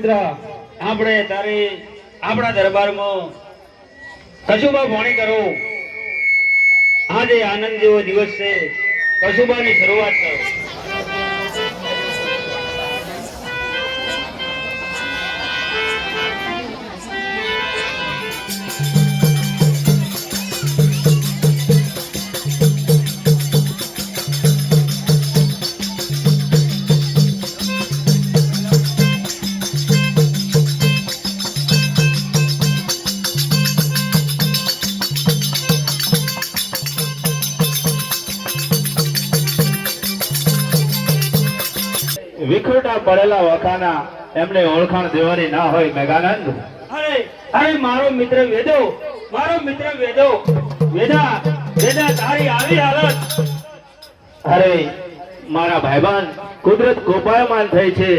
મિત્ર આપણે તારી આપણા દરબારમાં કશુબા ભોણી કરો આજે આનંદ જેવો દિવસ છે કશુબાની શરૂઆત કરો વિખોટા પડેલા વખાના એમને ઓળખાણ દેવાની ના હોય મેઘાનંદ અરે અરે મારો મિત્ર વેદો વેદા તારી આવી હાલત અરે મારા ભાઈબાન કુદરત કોપાયમાન થઈ છે